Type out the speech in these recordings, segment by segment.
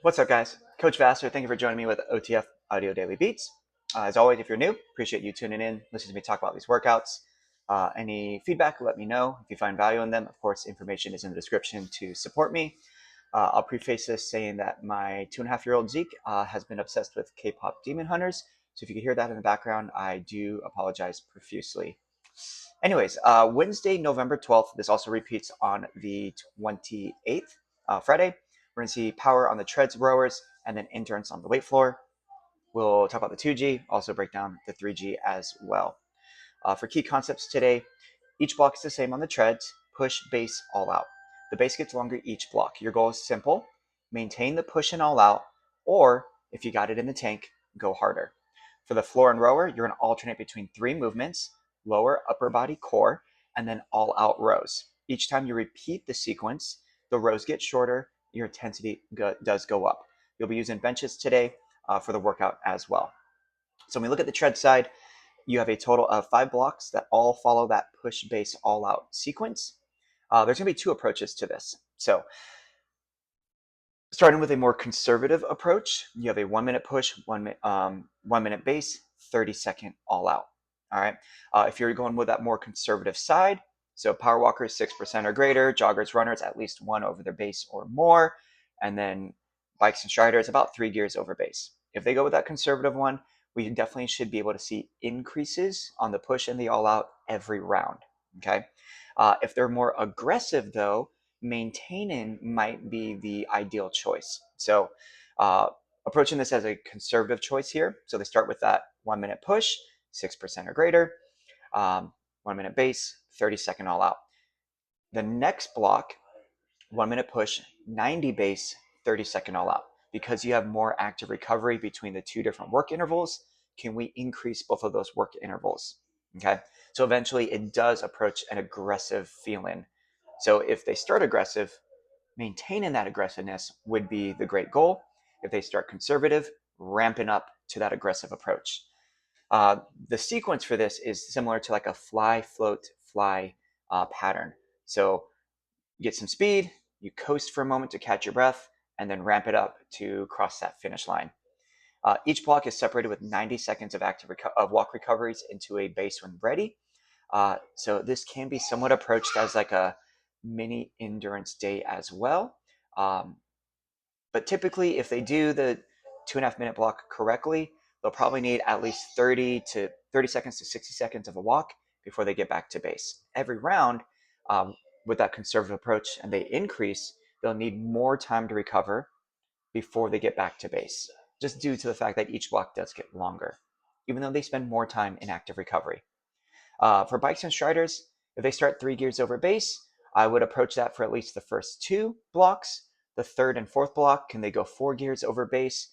What's up, guys? Coach Vassar, thank you for joining me with OTF Audio Daily Beats. As always, if you're new, appreciate you tuning in, listening to me talk about these workouts. Any feedback, let me know. If you find value in them, of course, information is in the description to support me. I'll preface this saying that my 2.5-year-old Zeke has been obsessed with K-pop Demon Hunters. So if you can hear that in the background, I do apologize profusely. Anyways, Wednesday, November 12th, this also repeats on the 28th, Friday. We're going to see power on the treads, rowers, and then endurance on the weight floor. We'll talk about the 2G, also break down the 3G as well. For key concepts today, each block is the same on the treads, push, base, all out. The base gets longer each block. Your goal is simple, maintain the push and all out, or if you got it in the tank, go harder. For the floor and rower, you're going to alternate between 3 movements, lower, upper body, core, and then all out rows. Each time you repeat the sequence, the rows get shorter, your intensity does go up. You'll be using benches today for the workout as well. So when we look at the tread side, you have a total of 5 blocks that all follow that push, base, all out sequence. There's going to be 2 approaches to this. So starting with a more conservative approach, you have a 1-minute push, 1-minute base, 30-second all out. All right. If you're going with that more conservative side, so power walkers 6% or greater, joggers, runners at least 1 over their base or more, and then bikes and striders about 3 gears over base. If they go with that conservative one, we definitely should be able to see increases on the push and the all out every round. Okay. If they're more aggressive though, maintaining might be the ideal choice. So approaching this as a conservative choice here. So they start with that 1-minute push, 6% or greater, 1-minute base, 30-second all out. The next block, 1-minute push, 90 base, 30-second all out. Because you have more active recovery between the 2 different work intervals, can we increase both of those work intervals? Okay, so eventually it does approach an aggressive feeling. So if they start aggressive, maintaining that aggressiveness would be the great goal. If they start conservative, ramping up to that aggressive approach. The sequence for this is similar to like a fly, float, fly pattern. So you get some speed, you coast for a moment to catch your breath, and then ramp it up to cross that finish line. Each block is separated with 90 seconds of walk recoveries into a base when ready. So this can be somewhat approached as like a mini endurance day as well. But typically, if they do the 2.5-minute block correctly, they'll probably need at least 30 seconds to 60 seconds of a walk before they get back to base. Every round, with that conservative approach, and they increase, they'll need more time to recover before they get back to base, just due to the fact that each block does get longer, even though they spend more time in active recovery. For bikes and striders, if they start 3 gears over base, I would approach that for at least the first 2 blocks. The 3rd and 4th block, can they go 4 gears over base?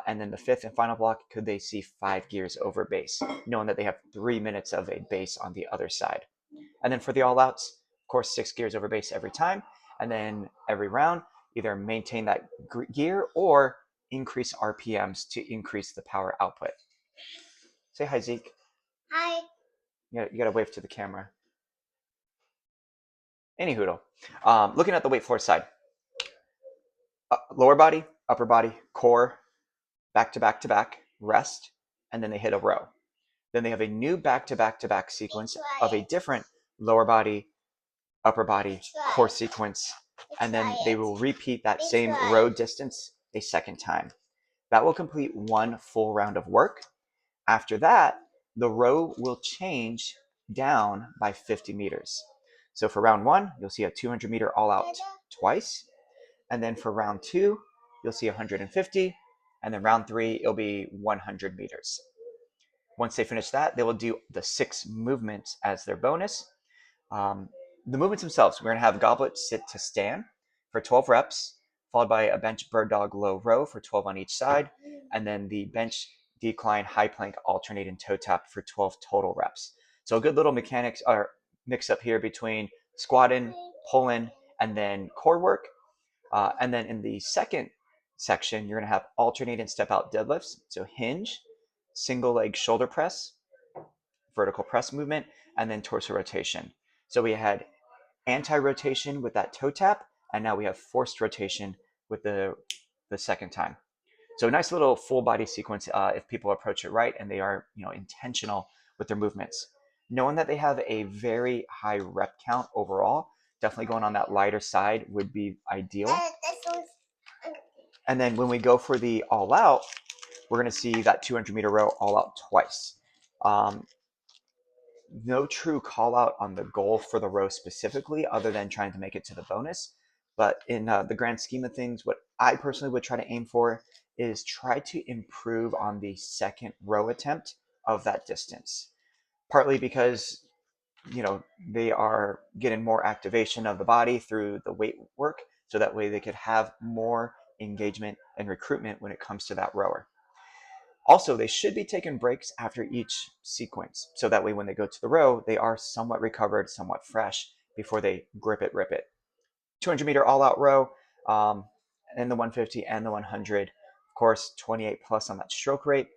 And then the 5th and final block, could they see 5 gears over base, knowing that they have 3 minutes of a base on the other side. And then for the all outs, of course, 6 gears over base every time. And then every round, either maintain that gear or increase RPMs to increase the power output. Say hi, Zeke. Hi. You got to wave to the camera. Any hoodle. Looking at the weight floor side. Lower body, upper body, core, back to back to back, rest, and then they hit a row. Then they have a new back to back to back sequence of a different lower body, upper body, core sequence, and then they will repeat that same row distance a second time. That will complete 1 full round of work. After that, the row will change down by 50 meters. So for round 1, you'll see a 200-meter all out twice. And then for round 2, you'll see 150. And then round 3, it'll be 100 meters. Once they finish that, they will do the 6 movements as their bonus. The movements themselves, we're going to have goblet, sit to stand for 12 reps, followed by a bench bird dog low row for 12 on each side, and then the bench decline high plank alternating toe tap for 12 total reps. So a good little mechanics or mix up here between squatting, pulling, and then core work. And then in the second section, you're going to have alternating step out deadlifts. So hinge, single leg shoulder press, vertical press movement, and then torso rotation. So we had anti-rotation with that toe tap, and now we have forced rotation with the the second time. So a nice little full body sequence if people approach it right and they are, intentional with their movements. Knowing that they have a very high rep count overall, definitely going on that lighter side would be ideal. And then when we go for the all out, we're going to see that 200-meter row all out twice. No true call out on the goal for the row specifically, other than trying to make it to the bonus. But in the grand scheme of things, what I personally would try to aim for is try to improve on the second row attempt of that distance. Partly because, they are getting more activation of the body through the weight work, so that way they could have more engagement and recruitment when it comes to that rower. Also, they should be taking breaks after each sequence, so that way when they go to the row, they are somewhat recovered, somewhat fresh before they rip it. 200-meter all-out row, and the 150 and the 100. Of course, 28 plus on that stroke rate.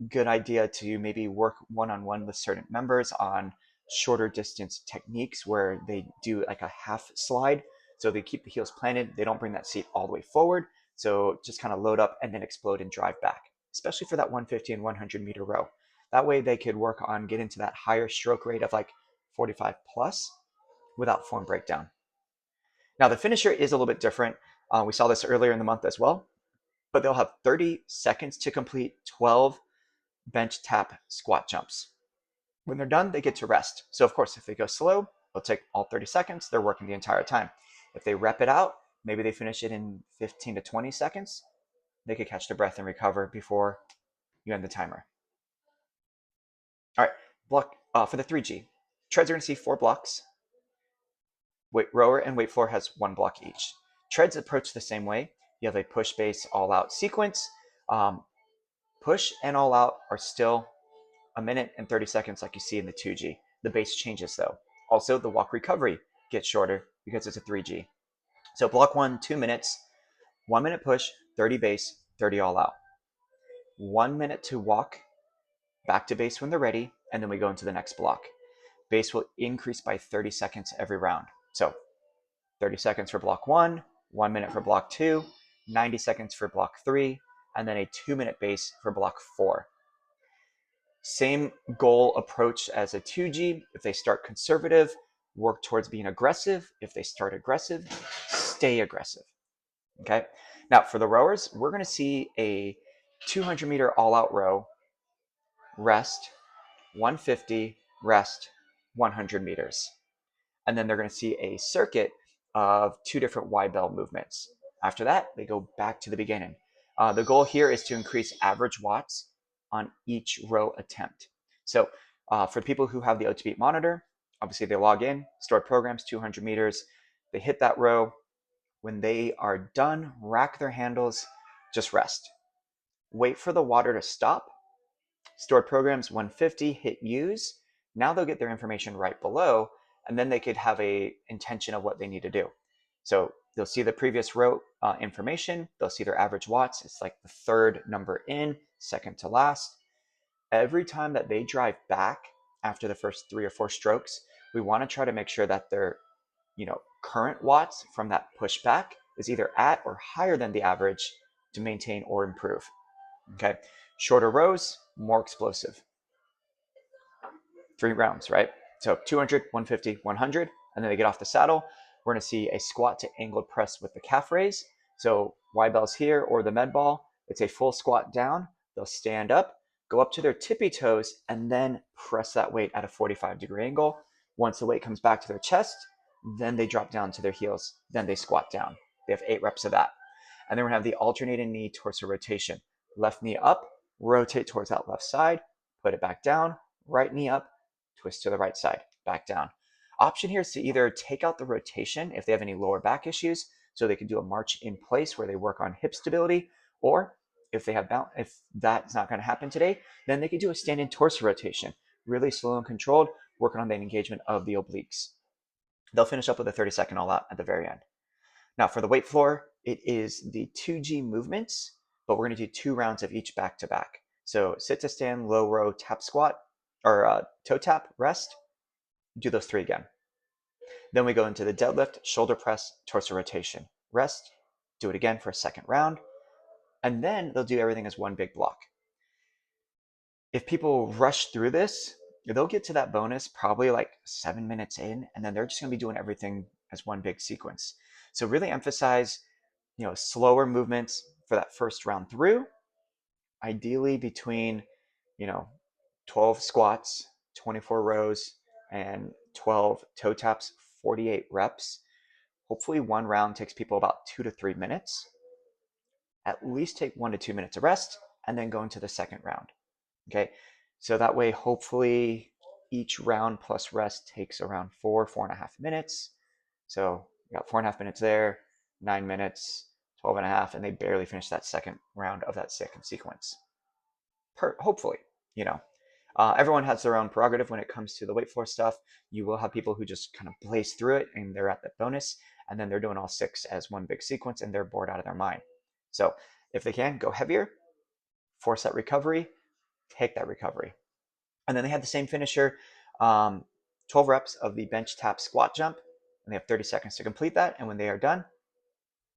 Good idea to maybe work one-on-one with certain members on shorter distance techniques where they do like a half slide. So they keep the heels planted. They don't bring that seat all the way forward. So just kind of load up and then explode and drive back, especially for that 150 and 100-meter row. That way they could work on getting to that higher stroke rate of like 45 plus without form breakdown. Now the finisher is a little bit different. We saw this earlier in the month as well, but they'll have 30 seconds to complete 12 bench tap squat jumps. When they're done, they get to rest. So of course, if they go slow, they'll take all 30 seconds. They're working the entire time. If they rep it out, maybe they finish it in 15 to 20 seconds. They could catch their breath and recover before you end the timer. All right, block for the 3G. Treads are going to see 4 blocks. Rower and weight floor has 1 block each. Treads approach the same way. You have a push base all out sequence. Push and all out are still a minute and 30 seconds like you see in the 2G. The base changes though. Also, the walk recovery gets shorter because it's a 3G. So block 1, 2 minutes, 1 minute push, 30 base, 30 all out. 1 minute to walk back to base when they're ready, and then we go into the next block. Base will increase by 30 seconds every round. So 30 seconds for block 1, 1 minute for block 2, 90 seconds for block 3, and then a 2-minute base for block 4. Same goal approach as a 2G. If they start conservative, work towards being aggressive. If they start aggressive, stay aggressive. Okay. Now for the rowers, we're going to see a 200-meter all-out row, rest, 150, rest, 100 meters. And then they're going to see a circuit of 2 different Y bell movements. After that, they go back to the beginning. The goal here is to increase average watts on each row attempt. So for people who have the OTB monitor, obviously they log in, stored programs, 200 meters. They hit that row. When they are done, rack their handles, just rest. Wait for the water to stop. Stored programs 150, hit use. Now they'll get their information right below, and then they could have a intention of what they need to do. So they'll see the previous row information. They'll see their average watts. It's like the 3rd number in, 2nd to last. Every time that they drive back after the first 3 or 4 strokes, we want to try to make sure that their current watts from that pushback is either at or higher than the average to maintain or improve. Okay, shorter rows, more explosive. 3 rounds, right? So 200, 150, 100, and then they get off the saddle. We're going to see a squat to angled press with the calf raise. So Y bells here or the med ball. It's a full squat down. They'll stand up, go up to their tippy toes, and then press that weight at a 45-degree angle. Once the weight comes back to their chest, then they drop down to their heels. Then they squat down. They have 8 reps of that. And then we're going to have the alternating knee torso rotation. Left knee up, rotate towards that left side, put it back down, right knee up, twist to the right side, back down. Option here is to either take out the rotation if they have any lower back issues, so they can do a march in place where they work on hip stability, or if that's not going to happen today, then they can do a stand-in torso rotation, really slow and controlled, working on the engagement of the obliques. They'll finish up with a 30-second all out at the very end. Now for the weight floor, it is the 2G movements, but we're going to do 2 rounds of each back to back. So sit to stand, low row, tap squat, or toe tap, rest. Do those 3 again. Then we go into the deadlift, shoulder press, torso rotation. Rest, do it again for a second round, and then they'll do everything as one big block. If people rush through this, they'll get to that bonus probably like 7 minutes in, and then they're just going to be doing everything as one big sequence. So really emphasize, slower movements for that first round through, ideally between, you know, 12 squats, 24 rows, and 12 toe taps, 48 reps. Hopefully one round takes people about 2 to 3 minutes. At least take 1 to 2 minutes of rest, and then go into the second round. Okay, so that way hopefully each round plus rest takes around 4.5 minutes. So you got 4.5 minutes there, 9 minutes, 12.5, and they barely finish that second round of that second sequence. Hopefully, everyone has their own prerogative when it comes to the weight floor stuff. You will have people who just kind of blaze through it and they're at that bonus, and then they're doing all 6 as one big sequence and they're bored out of their mind. So if they can, go heavier, force that recovery, take that recovery. And then they have the same finisher, 12 reps of the bench tap squat jump, and they have 30 seconds to complete that. And when they are done,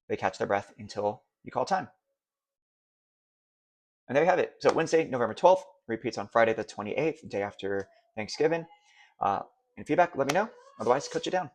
they catch their breath until you call time. And there you have it. So Wednesday, November 12th, repeats on Friday the 28th, day after Thanksgiving. Any feedback, let me know. Otherwise, coach it down.